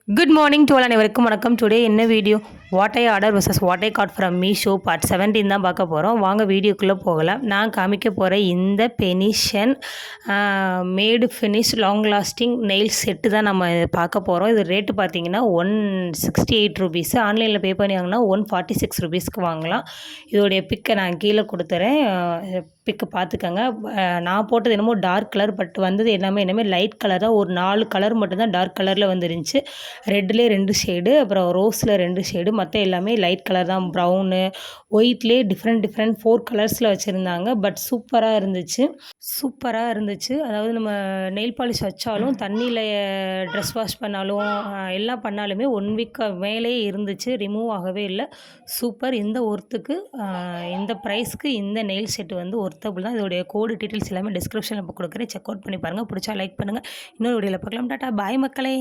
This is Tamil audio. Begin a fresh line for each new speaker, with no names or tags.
Good morning to all அனைவருக்கும் வணக்கம். டுடே என்ன video what I order vs what I got from Meesho part 17 தான் பார்க்க போகிறோம். வாங்க வீடியோக்குள்ளே போகலாம். நான் காமிக்க போகிற இந்த பெனிஷன் மேடு finish long lasting nail set தான் நம்ம பார்க்க போகிறோம். இது ரேட்டு பார்த்தீங்கன்னா 168 ருபீஸ். ஆன்லைனில் பே பண்ணி வாங்கினா 146 ருபீஸ்க்கு வாங்கலாம். இதோடைய பிக்கை நான் கீழே கொடுத்துறேன், பிக்கு பார்த்துக்கங்க. நான் போட்டது என்னமோ டார்க் கலர், பட் வந்தது எல்லாமே லைட் கலர் தான். ஒரு 4 கலர் மட்டும்தான் டார்க் கலரில் வந்துருந்துச்சு. ரெட்லேயே 2 ஷேடு, அப்புறம் ரோஸில் 2 ஷேடு, மற்ற எல்லாமே லைட் கலர் தான். ப்ரௌனு, ஒயிட்லேயே டிஃப்ரெண்ட் 4 கலர்ஸில் வச்சுருந்தாங்க. பட் சூப்பராக இருந்துச்சு. அதாவது நம்ம நெயில் பாலிஷ் வச்சாலும் தண்ணியில் ட்ரெஸ் வாஷ் பண்ணாலும் எல்லாம் பண்ணாலுமே 1 வீக் மேலே இருந்துச்சு, ரிமூவ் ஆகவே இல்லை. சூப்பர். இந்த ஒர்த்துக்கு இந்த ப்ரைஸ்க்கு இந்த நெயில் செட்டு வந்து ஒர்த்தபிள் தான். இதோடைய கோடு டீட்டெயில்ஸ் எல்லாமே டிஸ்கிரிப்ஷனில் கொடுக்குறேன், செக் அவுட் பண்ணி பாருங்கள். பிடிச்சா லைக் பண்ணுங்கள். இன்னொரு வீடியோவில் பார்க்கலாம். டாட்டா, பாய் மக்களே.